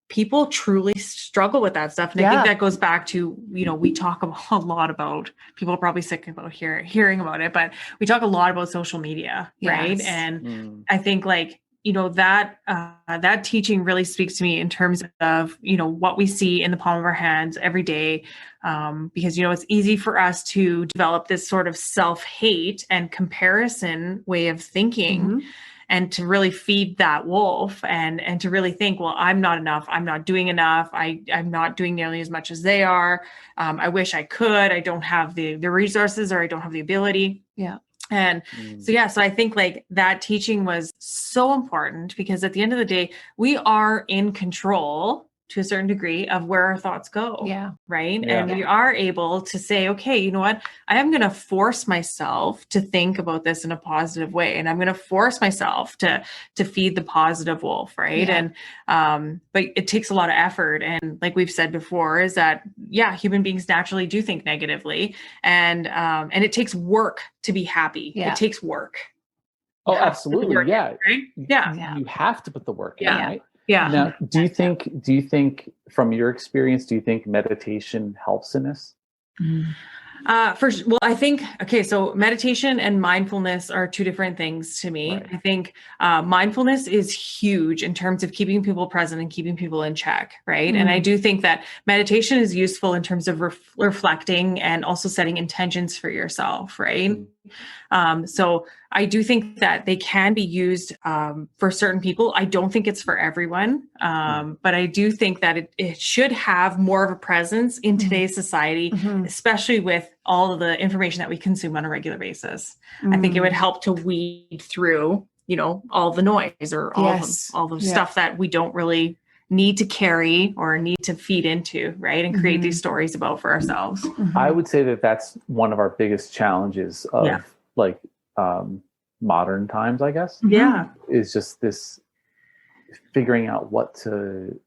people truly struggle with that stuff. And I think that goes back to, we talk a lot about, people are probably sick about hearing about it, but we talk a lot about social media, right? Yes. And I think like, that teaching really speaks to me in terms of, what we see in the palm of our hands every day. Because, it's easy for us to develop this sort of self-hate and comparison way of thinking. And to really feed that wolf and to really think, well, I'm not enough. I'm not doing enough. I'm not doing nearly as much as they are. I wish I could. I don't have the resources, or I don't have the ability. Yeah. And so I think like that teaching was so important because at the end of the day, we are in control to a certain degree of where our thoughts go. Yeah. Right. Yeah. And we are able to say, okay, you know what? I am going to force myself to think about this in a positive way. And I'm going to force myself to feed the positive wolf. Right. Yeah. And, but it takes a lot of effort. And like we've said before is that, human beings naturally do think negatively and it takes work to be happy. Yeah. It takes work. Oh, have to put the absolutely. work in, Yeah. right? Yeah. Yeah. You have to put the work in, Yeah. right? Yeah. Now, do you think from your experience, do you think meditation helps in this? Well, I think, okay, so meditation and mindfulness are two different things to me. Right. I think mindfulness is huge in terms of keeping people present and keeping people in check, right? And I do think that meditation is useful in terms of reflecting and also setting intentions for yourself, right? So I do think that they can be used for certain people. I don't think it's for everyone, but I do think that it should have more of a presence in today's society, especially with all of the information that we consume on a regular basis. I think it would help to weed through, all the noise or all the stuff that we don't really need to carry or need to feed into, right? And create these stories about for ourselves. I would say that that's one of our biggest challenges of modern times, I guess. Yeah. Is just this figuring out what to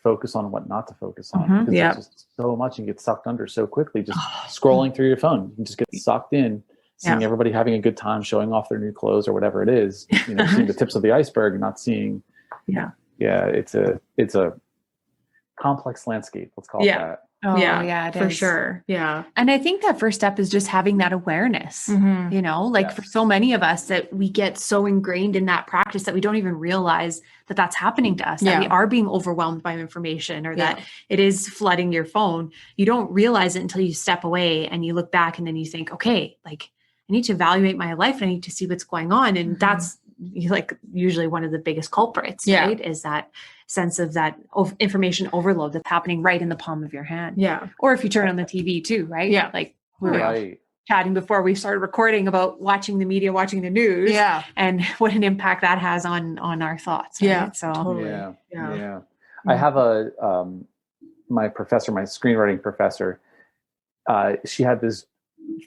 focus on and what not to focus on. Because there's just so much and you get sucked under so quickly. Just scrolling through your phone, you can just get sucked in, seeing everybody having a good time, showing off their new clothes or whatever it is. Seeing the tips of the iceberg, not seeing. It's a complex landscape. Let's call it that. Oh, it for is. sure. Yeah. And I think that first step is just having that awareness, for so many of us that we get so ingrained in that practice that we don't even realize that that's happening to us, that we are being overwhelmed by information or that it is flooding your phone. You don't realize it until you step away and you look back and then you think, okay, like I need to evaluate my life. I need to see what's going on. And that's like usually one of the biggest culprits, right? Is that sense of that information overload that's happening right in the palm of your hand. Yeah. Or if you turn on the TV too, right? Yeah. Like we were chatting before we started recording about watching the media, watching the news, and what an impact that has on our thoughts. Right? Yeah. So totally. Yeah. I have my professor, my screenwriting professor. She had this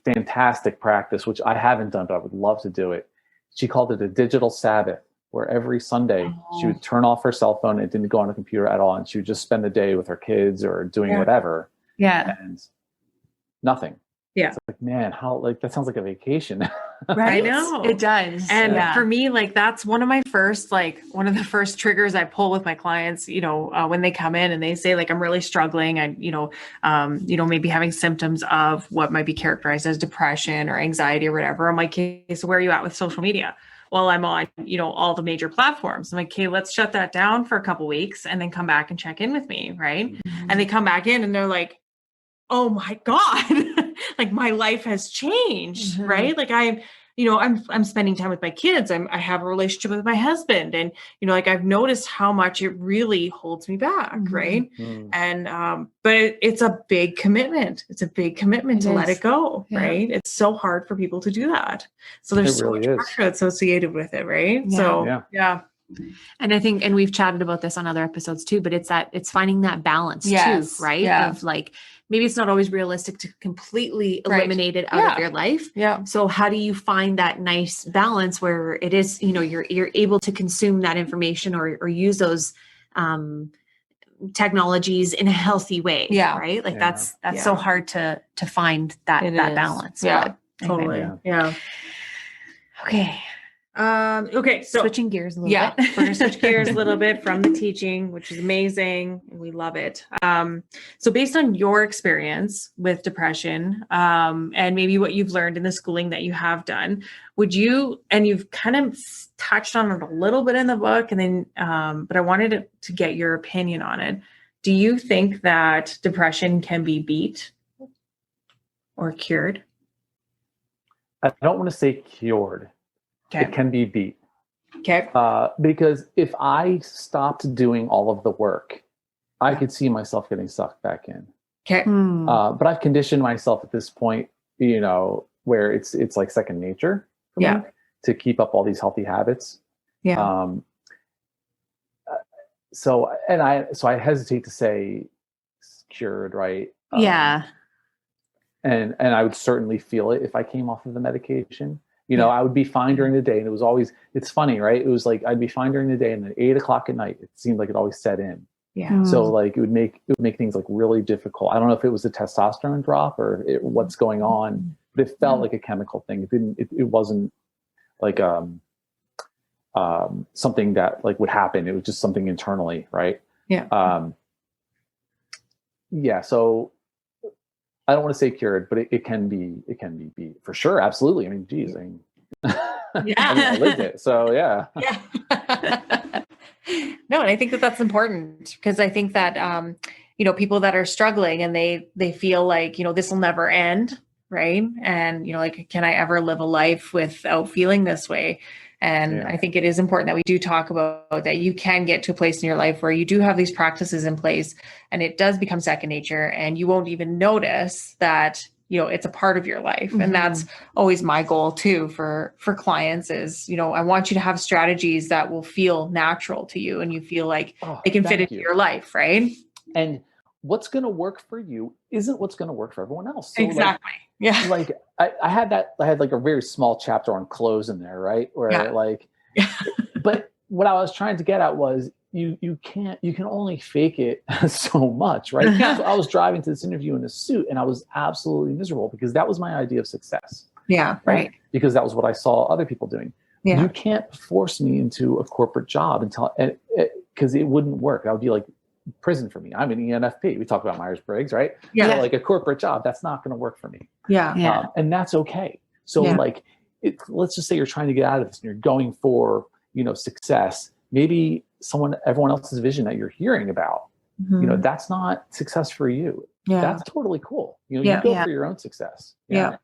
fantastic practice, which I haven't done, but I would love to do it. She called it a digital Sabbath, where every Sunday she would turn off her cell phone and didn't go on a computer at all. And she would just spend the day with her kids or doing whatever. Yeah. And nothing. Yeah. It's like, man, that sounds like a vacation. Right. I know. It does. And for me, like, that's one of the first triggers I pull with my clients, when they come in and they say like, I'm really struggling. I, maybe having symptoms of what might be characterized as depression or anxiety or whatever. I'm like, okay, so where are you at with social media? Well, I'm on, all the major platforms. I'm like, okay, let's shut that down for a couple weeks and then come back and check in with me. Right. And they come back in and they're like, oh my God, like my life has changed, right? Like I'm spending time with my kids. I have a relationship with my husband and, like I've noticed how much it really holds me back. Right. And, but it's a big commitment. It's a big commitment to let it go. Right. It's so hard for people to do that. So there's so much pressure associated with it. Right. So And I think, and we've chatted about this on other episodes too, but it's finding that balance too, right? Yeah. Of like, maybe it's not always realistic to completely eliminate it out of your life. Yeah. So how do you find that nice balance where it is, you're able to consume that information or use those, technologies in a healthy way. Yeah. Right. Like that's so hard to find that balance. Yeah. But Totally. anyway. Yeah. Okay. Okay. So switching gears a little bit. we're going to switch gears a little bit from the teaching, which is amazing. And we love it. So based on your experience with depression, and maybe what you've learned in the schooling that you have done, and you've kind of touched on it a little bit in the book and then, but I wanted to get your opinion on it. Do you think that depression can be beat or cured? I don't want to say cured. Okay. It can be beat. Okay. Because if I stopped doing all of the work, I could see myself getting sucked back in. Okay. But I've conditioned myself at this point, where it's like second nature for me to keep up all these healthy habits. Yeah. So I hesitate to say cured, right? And I would certainly feel it if I came off of the medication. I would be fine during the day, and it's funny, right? It was like I'd be fine during the day, and then 8:00 at night, it seemed like it always set in. Yeah. So like it would make things like really difficult. I don't know if it was a testosterone drop or what's going on, but it felt like a chemical thing. It wasn't like something that like would happen. It was just something internally, right? Yeah. Yeah. So I don't want to say cured, but it can be for sure. Absolutely. I mean, geez, I mean, I lived it. So yeah. No, and I think that that's important because I think that, people that are struggling and they feel like, this will never end. Right. And, like, can I ever live a life without feeling this way? And I think it is important that we do talk about that you can get to a place in your life where you do have these practices in place and it does become second nature and you won't even notice that, it's a part of your life. Mm-hmm. And that's always my goal too for clients is, I want you to have strategies that will feel natural to you and you feel like they can fit into your life. Right. And what's going to work for you isn't what's going to work for everyone else. So exactly. Like I had like a very small chapter on clothes in there, right? Where but what I was trying to get at was you can only fake it so much, right? So I was driving to this interview in a suit and I was absolutely miserable because that was my idea of success. Yeah. Right. Because that was what I saw other people doing. Yeah. You can't force me into a corporate job because it wouldn't work. That would be like prison for me. I'm an ENFP. We talk about Myers-Briggs, right? Yeah. So like a corporate job, that's not going to work for me. Yeah. And that's okay. So let's just say you're trying to get out of this and you're going for, success. Maybe everyone else's vision that you're hearing about, that's not success for you. Yeah. That's totally cool. You go for your own success. Yeah.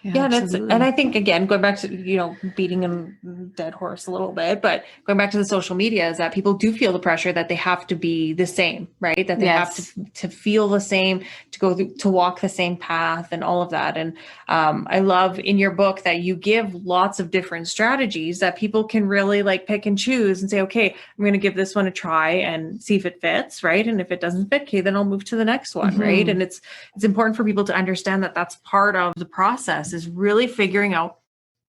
Yeah, and I think again, going back to beating a dead horse a little bit, but going back to the social media is that people do feel the pressure that they have to be the same, right? That they have to feel the same, to go through, to walk the same path, and all of that. And I love in your book that you give lots of different strategies that people can really like pick and choose and say, okay, I'm going to give this one a try and see if it fits, right? And if it doesn't fit, okay, then I'll move to the next one, right? And it's important for people to understand that that's part of the process. Is really figuring out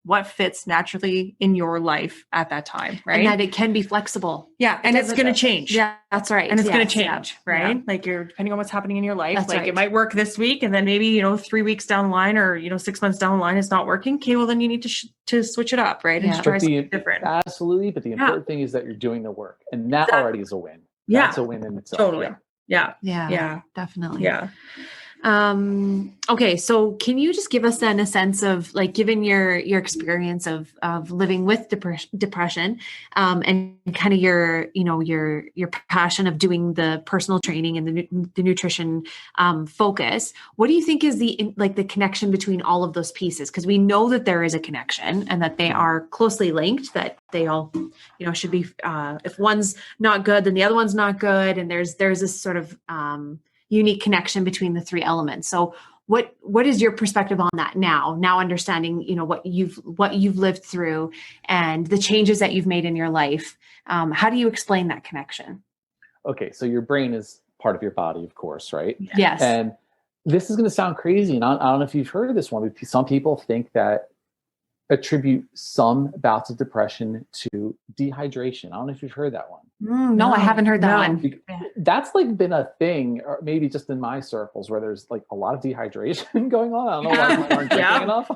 what fits naturally in your life at that time, right? And that it can be flexible. Yeah. And it's going to change. Yeah, that's right. And it's going to change, right? Yeah. Like depending on what's happening in your life, that's like it might work this week and then maybe, 3 weeks down the line or, 6 months down the line, it's not working. Okay. Well, then you need to switch it up, right? And try something different. Absolutely. But the important thing is that you're doing the work and that already is a win. Yeah. That's a win in itself. Totally. Yeah. Definitely. Yeah. Okay. So can you just give us then a sense of like, given your experience of living with depression, and kind of your passion of doing the personal training and the nutrition, focus, what do you think is the connection between all of those pieces? Cause we know that there is a connection and that they are closely linked, that they all, should be, if one's not good, then the other one's not good. And there's this sort of, unique connection between the three elements. So what is your perspective on that now understanding, what you've lived through and the changes that you've made in your life? How do you explain that connection? Okay. So your brain is part of your body, of course, right? Yes. And this is going to sound crazy. And I don't know if you've heard of this one, but some people think that attribute some bouts of depression to dehydration. I don't know if you've heard that one. No, I haven't heard that one. That's like been a thing, or maybe just in my circles, where there's like a lot of dehydration going on. I don't know why people aren't drinking enough.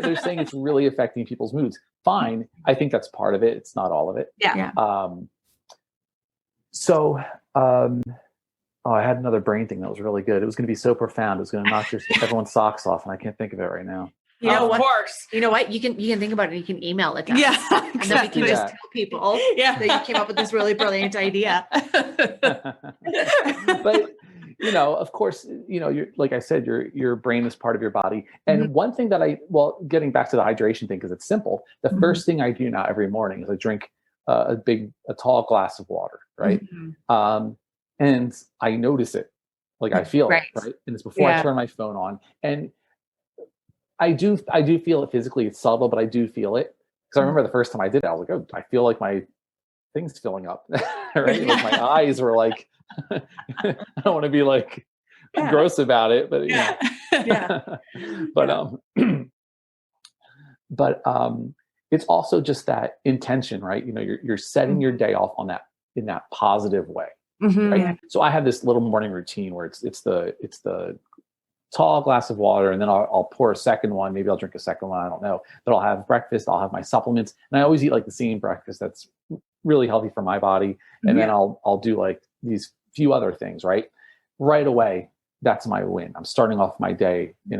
They're saying it's really affecting people's moods. Fine. I think that's part of it. It's not all of it. Yeah. I had another brain thing that was really good. It was going to be so profound. It was going to knock everyone's socks off, and I can't think of it right now. Of course. You know what? You can think about it. You can email it to us. Yeah, exactly. And then we can just tell people that you came up with this really brilliant idea. But of course, you're, like I said, your brain is part of your body. And one thing that getting back to the hydration thing, because it's simple. The first thing I do now every morning is I drink a tall glass of water, right? And I notice it, like I feel it, right? And it's before I turn my phone on. And I do feel it physically. It's subtle, but I do feel it. Because I remember the first time I did it, I was like, oh, I feel like my thing's filling up, right? Like my eyes were like, I don't want to be like gross about it, but but it's also just that intention, right? You're setting your day off in that positive way. Right? So I have this little morning routine where it's the tall glass of water, and then I'll pour a second one. Maybe I'll drink a second one. I don't know. But I'll have breakfast. I'll have my supplements, and I always eat like the same breakfast that's really healthy for my body. And then I'll do like these few other things. Right away, that's my win. I'm starting off my day in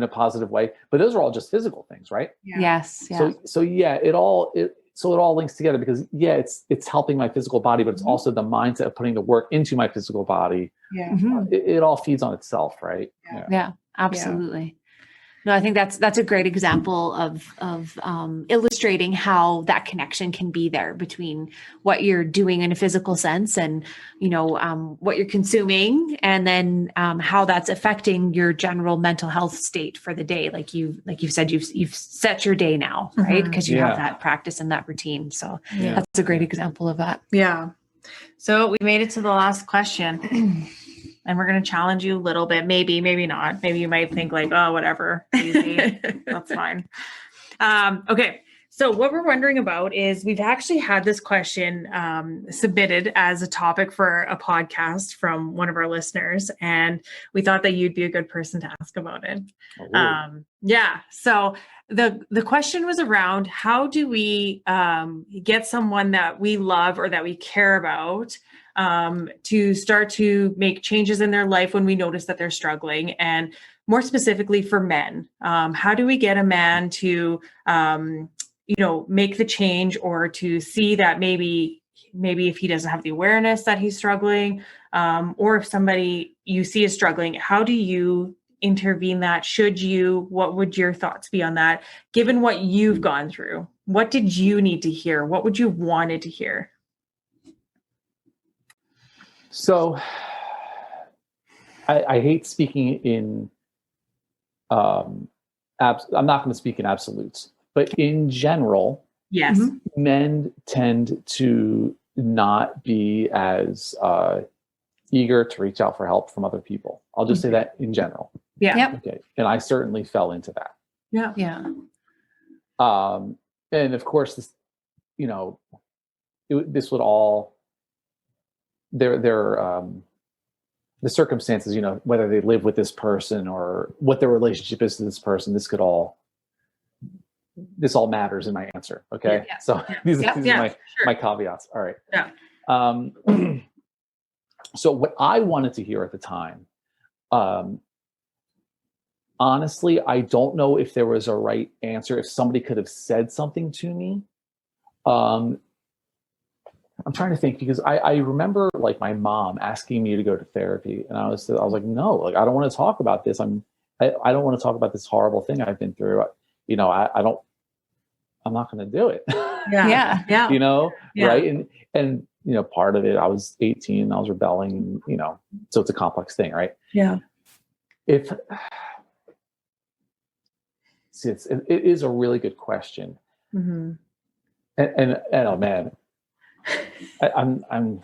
a positive way. But those are all just physical things, right? Yeah. Yes. Yeah. So it all links together, because it's helping my physical body, but it's also the mindset of putting the work into my physical body. Yeah. It all feeds on itself, right? Yeah, absolutely. No, I think that's a great example of illustrating how that connection can be there between what you're doing in a physical sense and, what you're consuming, and then how that's affecting your general mental health state for the day. Like you've said, you've set your day now, right? Because you have that practice and that routine. So that's a great example of that. Yeah. So we made it to the last question. And we're going to challenge you a little bit. Maybe not. Maybe you might think like, oh, whatever. Easy. That's fine. Okay. So what we're wondering about is, we've actually had this question submitted as a topic for a podcast from one of our listeners. And we thought that you'd be a good person to ask about it. So the question was around, how do we get someone that we love or that we care about to start to make changes in their life when we notice that they're struggling? And more specifically for men, how do we get a man to, make the change, or to see that maybe if he doesn't have the awareness that he's struggling, or if somebody you see is struggling, how do you intervene that? What would your thoughts be on that? Given what you've gone through, what did you need to hear? What would you wanted to hear? So I hate speaking in, I'm not going to speak in absolutes, but in general, yes, men tend to not be as eager to reach out for help from other people. I'll just say that in general. Yeah. Yep. Okay. And I certainly fell into that. Yeah. Yeah. And of course, this, this would all, the circumstances, whether they live with this person or what their relationship is to this person, this all matters in my answer. Okay. Yeah. So these are my caveats. All right. Yeah. So what I wanted to hear at the time, honestly, I don't know if there was a right answer, if somebody could have said something to me. I'm trying to think, because I remember like my mom asking me to go to therapy, and I was like, no, like, I don't want to talk about this. I don't want to talk about this horrible thing I've been through. I'm not going to do it. Yeah. Right. And, part of it, I was 18, I was rebelling, so it's a complex thing. Right. Yeah. It is a really good question. Mm-hmm. And oh man, I'm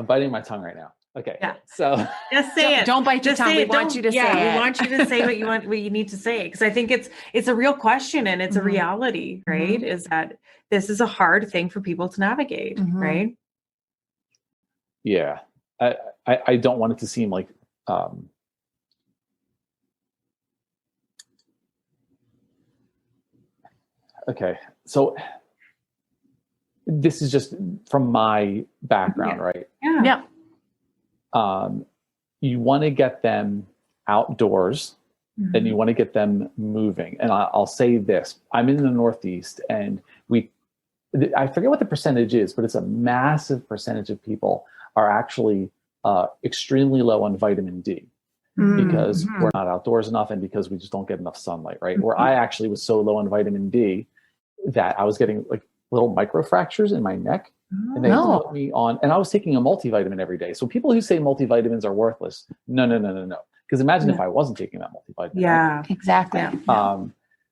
biting my tongue right now. Okay. Yeah. So just say it. Don't bite your Just tongue. say We it. want you to say We it. want you to say what you need to say. Because I think it's a real question, and it's a reality, right? Is that this is a hard thing for people to navigate, right? Yeah. I don't want it to seem like okay. So this is just from my background, right? Yeah. You want to get them outdoors, and you want to get them moving. And I'll say this: I'm in the Northeast, and I forget what the percentage is, but it's a massive percentage of people are actually extremely low on vitamin D because we're not outdoors enough, and because we just don't get enough sunlight, right? Where I actually was so low on vitamin D that I was getting like little microfractures in my neck, and they put me on, and I was taking a multivitamin every day. So people who say multivitamins are worthless, no. Because imagine if I wasn't taking that multivitamin. Yeah, right? Exactly.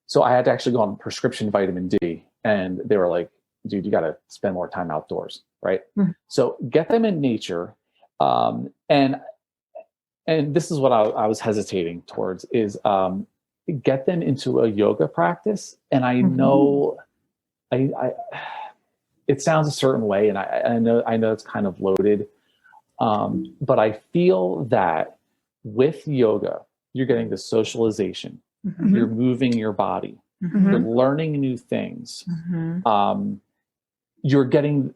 So I had to actually go on prescription vitamin D, and they were like, dude, you got to spend more time outdoors, right? So get them in nature. And this is what I was hesitating towards is get them into a yoga practice. And I know it sounds a certain way, and I know it's kind of loaded, but I feel that with yoga, you're getting the socialization. Mhm. You're moving your body. Mhm. You're learning new things. Mhm. You're getting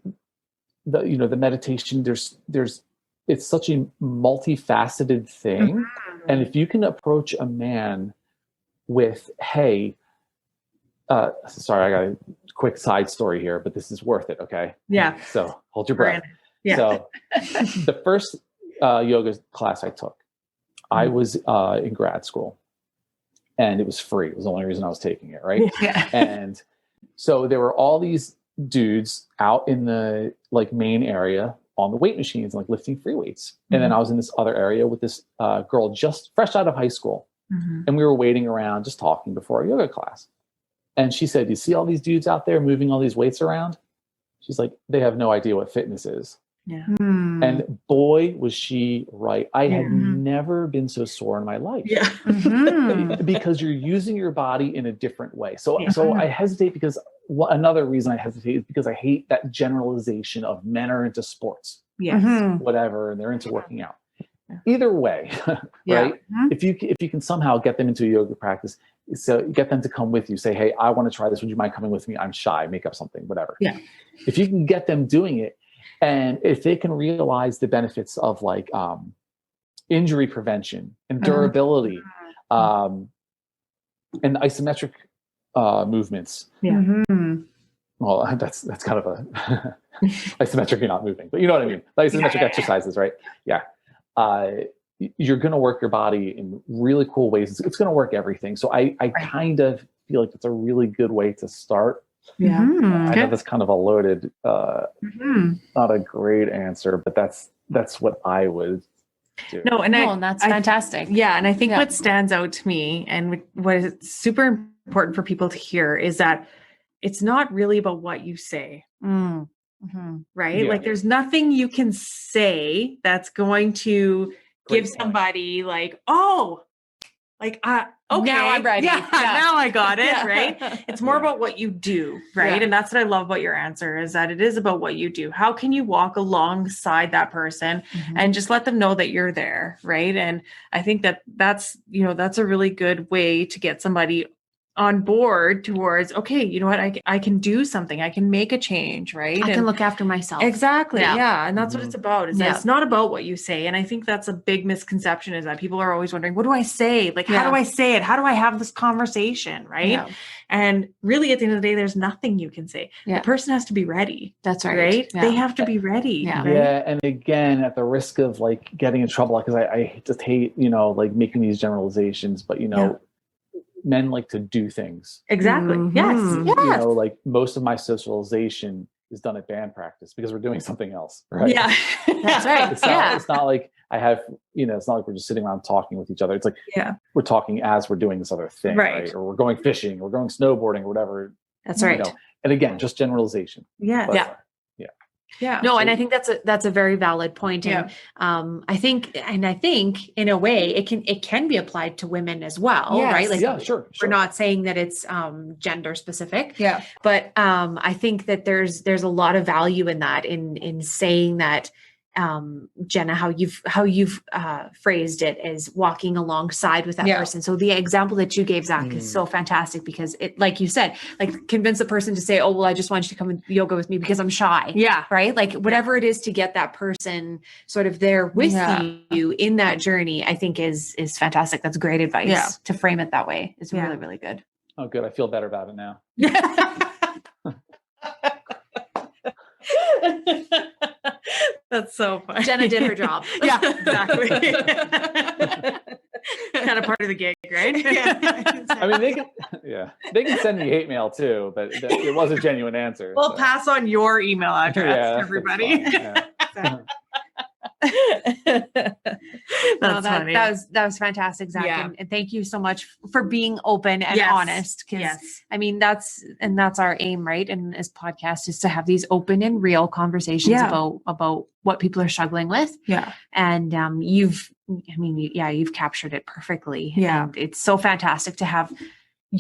the meditation. It's such a multifaceted thing. And if you can approach a man with, hey, sorry, I got a quick side story here, but this is worth it. Okay. Yeah. So hold your breath. Yeah. So the first yoga class I took, I was in grad school, and it was free. It was the only reason I was taking it. Right. Yeah. And so there were all these dudes out in the like main area on the weight machines, like lifting free weights. And then I was in this other area with this girl just fresh out of high school. Mhm. And we were waiting around just talking before our yoga class. And she said, you see all these dudes out there moving all these weights around? She's like, they have no idea what fitness is. Yeah. And boy, was she right. I had Mhm. never been so sore in my life. Yeah. Mhm. Because you're using your body in a different way. So Yeah. I hesitate because another reason I hesitate is because I hate that generalization of men are into sports, Yes. Mhm. whatever, and they're into working out. Yeah. Either way, Yeah. right? If you can somehow get them into a yoga practice, so get them to come with you, say, hey, I want to try this. Would you mind coming with me? I'm shy, make up something, whatever. Yeah. If you can get them doing it, and if they can realize the benefits of like injury prevention and durability, and isometric movements. Yeah. Mhm. Well, that's kind of a isometric, you're not moving, but you know what I mean? The isometric exercises, right? Yeah. You're going to work your body in really cool ways. It's going to work everything. So I kind of feel like it's a really good way to start. Yeah. Mhm. I know that's kind of a loaded, Mhm. not a great answer, but that's what I would do. No, and No, and that's fantastic. Yeah, and I think Yeah. what stands out to me and what is super important for people to hear is that it's not really about what you say, Mm. Mhm. right? Yeah. Like there's nothing you can say that's going to Great give point. somebody like, oh, like okay, Now I'm ready. Yeah, Yeah. now I got it, Yeah. right? It's more about what you do, right? Yeah. And that's what I love about your answer is that it is about what you do. How can you walk alongside that person and just let them know that you're there, right? And I think that's a really good way to get somebody on board towards, okay, you know what, I can do something, I can make a change, right? I can And look after myself. exactly, Yeah. yeah. And that's what it's about, is that Yeah. it's not about what you say. And I think that's a big misconception, is that people are always wondering, what do I say? Like, how Yeah. do I say it? How do I have this conversation, right? Yeah. And really, at the end of the day, there's nothing you can say. Yeah. The person has to be ready, That's right. right? Yeah. They have to be ready, Yeah. right? Yeah, and again, at the risk of like getting in trouble, because I just hate, like making these generalizations, but men like to do things. Exactly. Yes. Mhm. Yes. Like most of my socialization is done at band practice because we're doing something else, right? Yeah. That's right. It's not, Yeah. it's not like I have, it's not like we're just sitting around talking with each other. It's like Yeah. we're talking as we're doing this other thing, Right. right? Or we're going fishing, or we're going snowboarding, or whatever. That's right. And again, just generalization. Yes. But, Yeah. Yeah. No, and I think that's a very valid point. And Yeah. I think in a way it can be applied to women as well, Yes. right? Like yeah, sure. we're not saying that it's gender specific. Yeah. But I think that there's a lot of value in that, in saying that, Jenna, how you've phrased it as walking alongside with that Yeah. person. So the example that you gave, Zach, is so fantastic, because it, like you said, like convince the person to say, oh, well, I just want you to come and yoga with me because I'm shy. Yeah. Right. Like whatever it is to get that person sort of there with Yeah. you in that journey, I think is fantastic. That's great advice. Yeah. To frame it that way is Yeah. really, really good. Oh, good. I feel better about it now. That's so funny. Jenna did her job. Yeah, exactly. Kind of part of the gig, right? I mean, they can send me hate mail too, but it was a genuine answer. We'll so. pass on your email address, that's everybody. fine, yeah. That's funny. That was fantastic, Zach. Yeah. And thank you so much for being open and Yes. honest. Because Yes. I mean, that's our aim, right? And this podcast is to have these open and real conversations Yeah. about what people are struggling with. Yeah. And you've captured it perfectly. Yeah. And it's so fantastic to have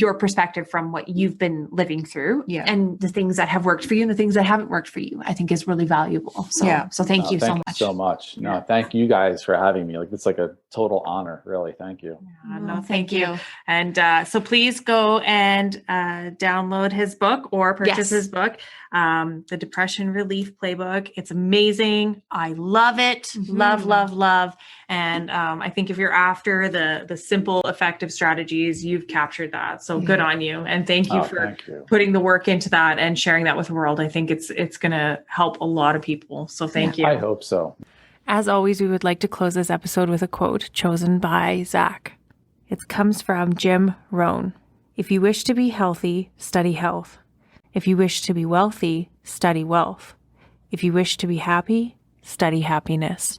your perspective from what you've been living through, Yeah. and the things that have worked for you and the things that haven't worked for you, I think is really valuable. So, Yeah. so thank you so Thank you much. so much. No, thank you guys for having me. Like, it's like a total honor, really. Thank you. No, thank you. And so please go and download his book or purchase Yes. his book, The Depression Relief Playbook. It's amazing. I love it. Love, love, love. And I think if you're after the simple, effective strategies, you've captured that. So good on you. And thank you for Thank you. putting the work into that and sharing that with the world. I think it's going to help a lot of people. So thank you. I hope so. As always, we would like to close this episode with a quote chosen by Zack. It comes from Jim Rohn. If you wish to be healthy, study health. If you wish to be wealthy, study wealth. If you wish to be happy, study happiness.